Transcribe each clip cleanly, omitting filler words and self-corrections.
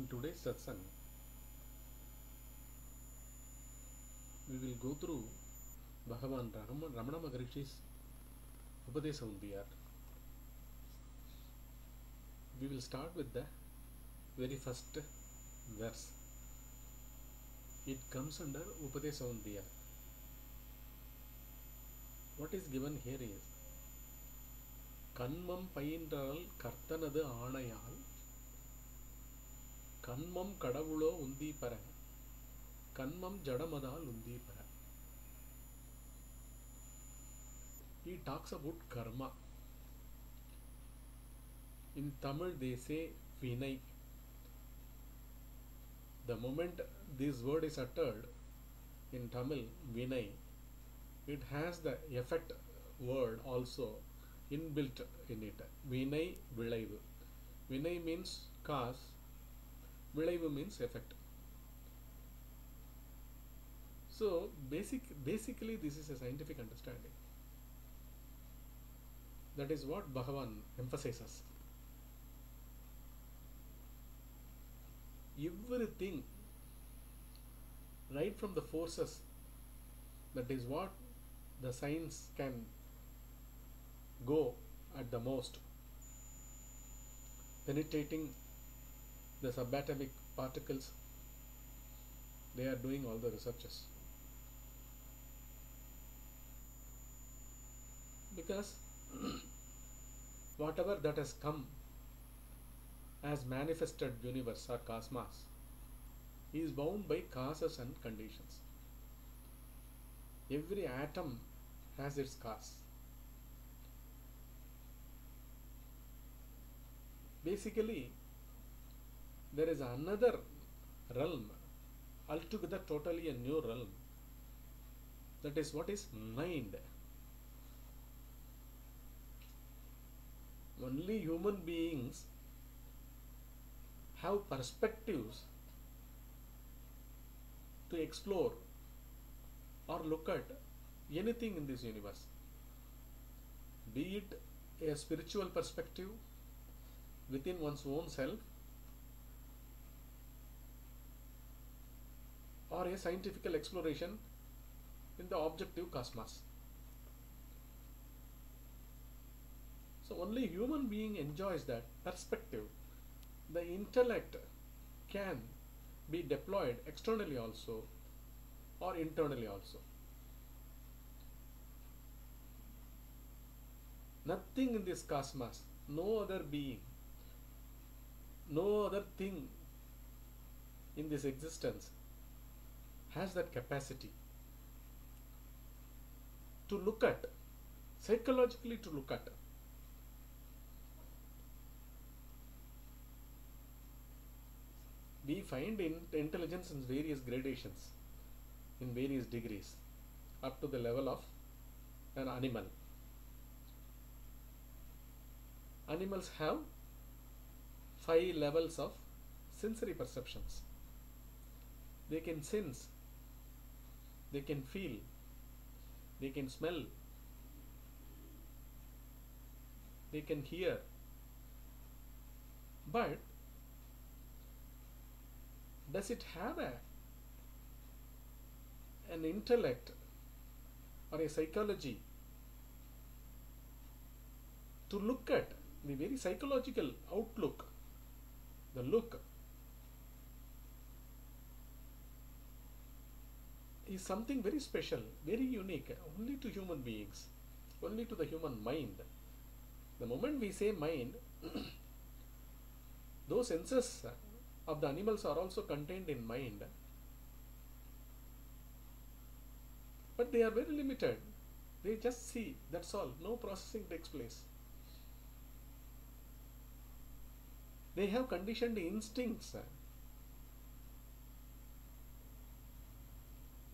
In today's satsang, we will go through Bhagavan Ramana Maharishi's Upadesa Undiyar. We will start with the very first verse. It comes under Upadesa Undiyar. What is given here is Kanmam Payindral Kartanadu Aanayal Kanmam Kadavulo Undi Para Kanmam Jadamadal Undi Para. He talks about karma. In Tamil they say Vinay. The moment this word is uttered in Tamil, Vinay, it has the effect word also inbuilt in it. Vinay Vilaivu. Vinay means cause, Vilaivu means effect. So basically this is a scientific understanding. That is what Bhagavan emphasizes. Everything, right from the forces, that is what the science can go at the most, penetrating the subatomic particles. They are doing all the researches. Because whatever that has come as manifested universe or cosmos is bound by causes and conditions. Every atom has its cause. Basically, there is another realm, altogether totally a new realm. That is what is mind. Only human beings have perspectives to explore or look at anything in this universe, be it a spiritual perspective within one's own self or a scientific exploration in the objective cosmos. So only human being enjoys that perspective. The intellect can be deployed externally also or internally also. Nothing in this cosmos, no other being, no other thing in this existence has that capacity to look at, psychologically to look at. We find intelligence in various gradations, in various degrees, up to the level of an animal. Animals have 5 levels of sensory perceptions. They can sense, they can feel, they can smell, they can hear. But does it have an intellect or a psychology to look at the very psychological outlook? The look is something very special, very unique, only to human beings, only to the human mind. The moment we say mind, those senses of the animals are also contained in mind, but they are very limited. They just see, that's all. No processing takes place. They have conditioned instincts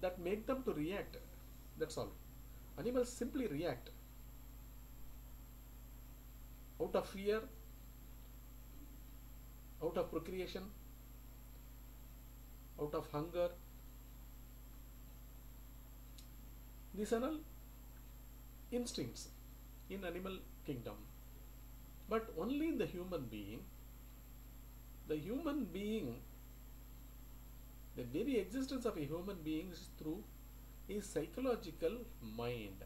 that make them to react. That's all. Animals simply react out of fear, out of procreation, out of hunger. These are all instincts in animal kingdom. But only in the human being, The human being, the very existence of a human being is through his psychological mind.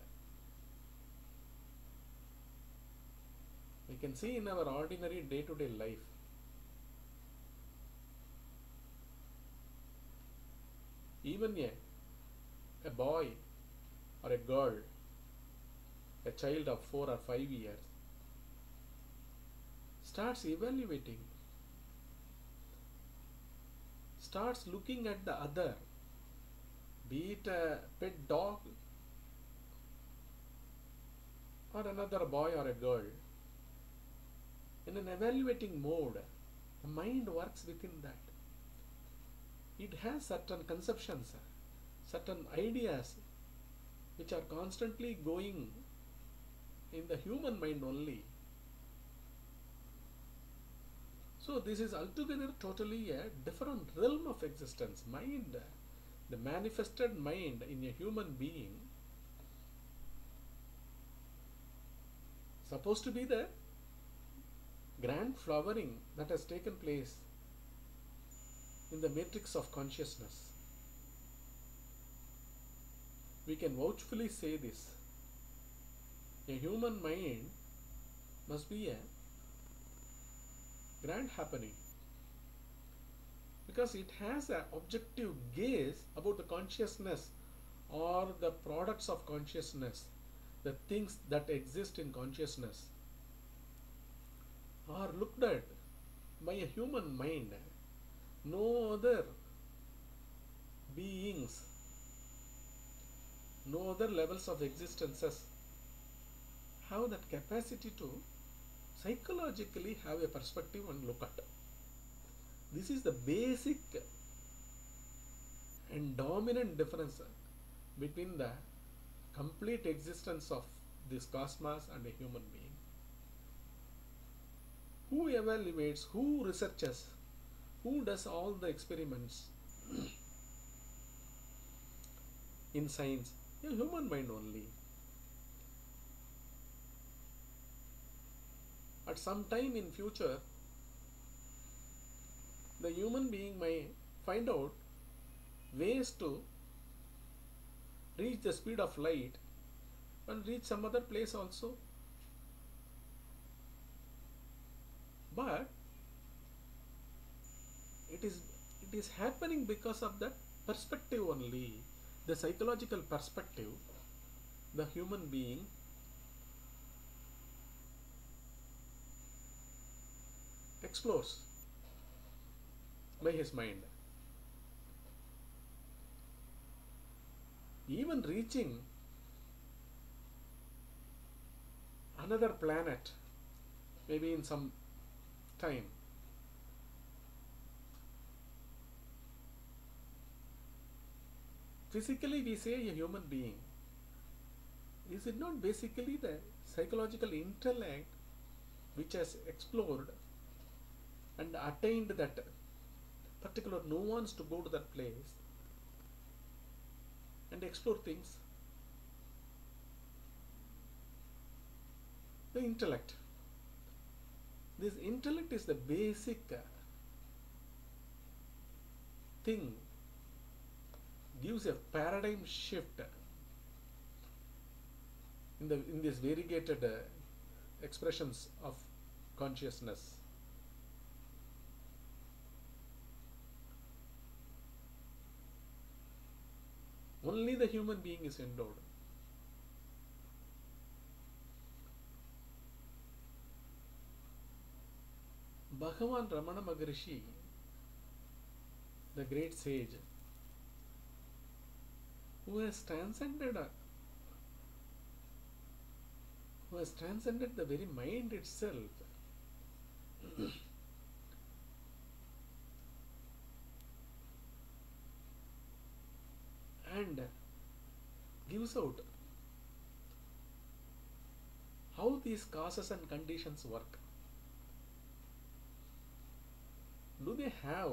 We can see in our ordinary day-to-day life, even a boy or a girl, a child of 4 or 5 years, starts evaluating, starts looking at the other, be it a pet dog or another boy or a girl, in an evaluating mode. The mind works within that. It has certain conceptions, certain ideas which are constantly going in the human mind only. So this is altogether totally a different realm of existence. Mind, the manifested mind in a human being, supposed to be the grand flowering that has taken place in the matrix of consciousness. We can vouchfully say this. A human mind must be a grand happening because it has an objective gaze about the consciousness or the products of consciousness, the things that exist in consciousness are looked at by a human mind. No other beings, no other levels of existences have that capacity to psychologically have a perspective and look at. This is the basic and dominant difference between the complete existence of this cosmos and a human being. Who evaluates, who researches, who does all the experiments in science? A human mind only. At some time in future, the human being may find out ways to reach the speed of light and reach some other place also. But it is happening because of that perspective only, the psychological perspective. The human being explores by his mind. Even reaching another planet, maybe in some time. Physically we say a human being. Is it not basically the psychological intellect which has explored and attained that particular nuance to go to that place and explore things? The intellect. This intellect is the basic thing, gives a paradigm shift in these variegated expressions of consciousness. Only the human being is endowed. Bhagavan Ramana Maharishi, the great sage, who has transcended the very mind itself, and gives out how these causes and conditions work. Do they have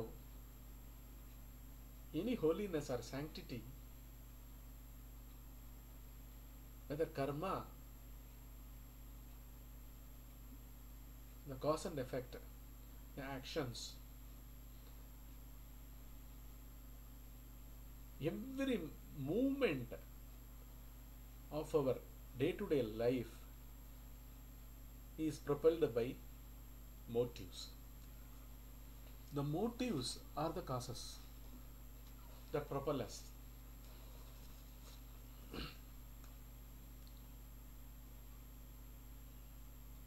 any holiness or sanctity? Whether karma, the cause and effect, the actions, Every movement of our day-to-day life is propelled by motives. The motives are the causes that propel us.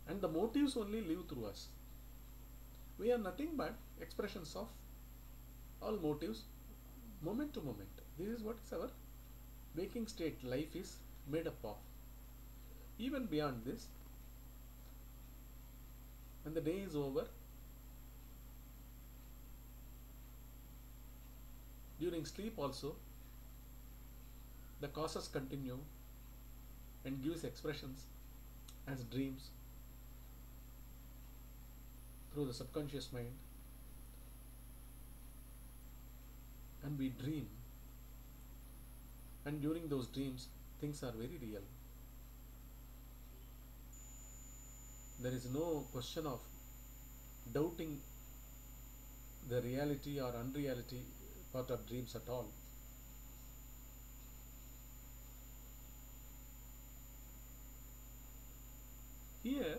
And the motives only live through us. We are nothing but expressions of all motives, moment to moment. This is what is our waking state life is made up of. Even beyond this, when the day is over, during sleep also, the causes continue and gives expressions as dreams through the subconscious mind, and we dream, and during those dreams things are very real. There is no question of doubting the reality or unreality part of dreams at all. Here,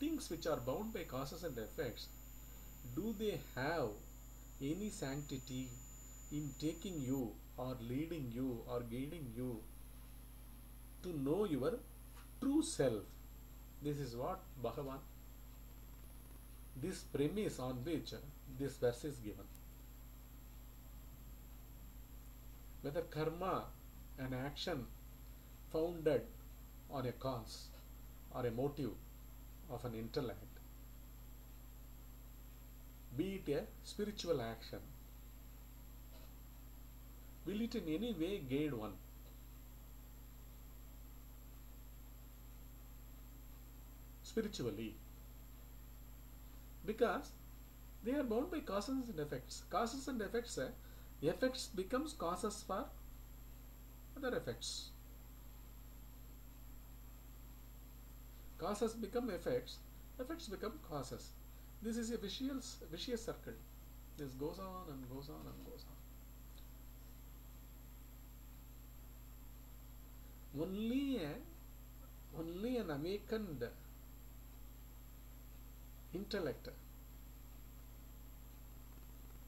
things which are bound by causes and effects, do they have any sanctity in taking you or leading you or guiding you to know your true self? This is what Bhagavan, this premise on which this verse is given. Whether karma, an action founded on a cause or a motive of an intellect, be it a spiritual action, will it in any way guide one? Spiritually, because they are bound by causes and effects. Causes and effects, effects becomes causes for other effects. Causes become effects, effects become causes. This is a vicious circle. This goes on and goes on and goes on. Only an awakened intellect,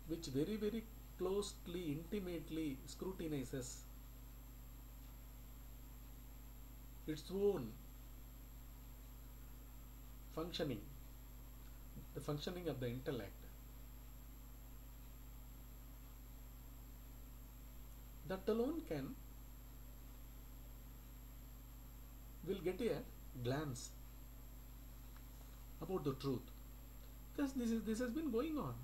which very, very closely, intimately scrutinizes its own functioning, the functioning of the intellect, that alone will get a glance about the truth. Because this has been going on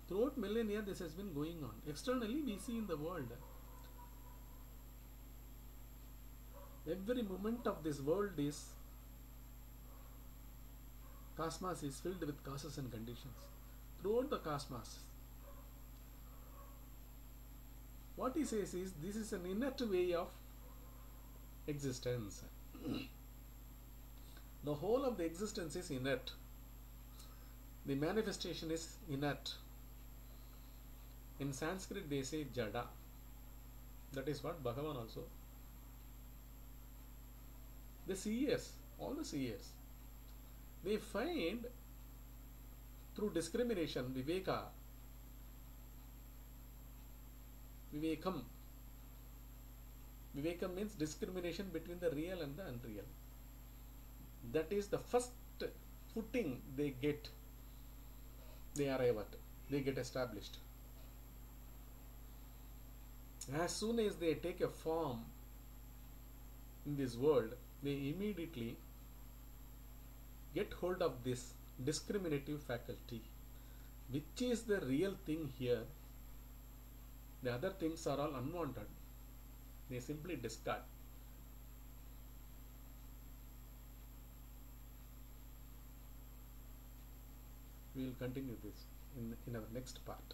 throughout millennia. This has been going on. Externally, we see in the world, every moment of this world is cosmos is filled with causes and conditions. Throughout the cosmos, what he says is, this is an innate way of existence. The whole of the existence is innate. The manifestation is innate. In Sanskrit they say jada. That is what Bhagavan also. The seers, all the seers, they find through discrimination, vivekam. Vivekam means discrimination between the real and the unreal. That is the first footing they get, they arrive at, they get established. As soon as they take a form in this world, they immediately get hold of this discriminative faculty, which is the real thing here. The other things are all unwanted. They simply discard. We will continue this in our next part.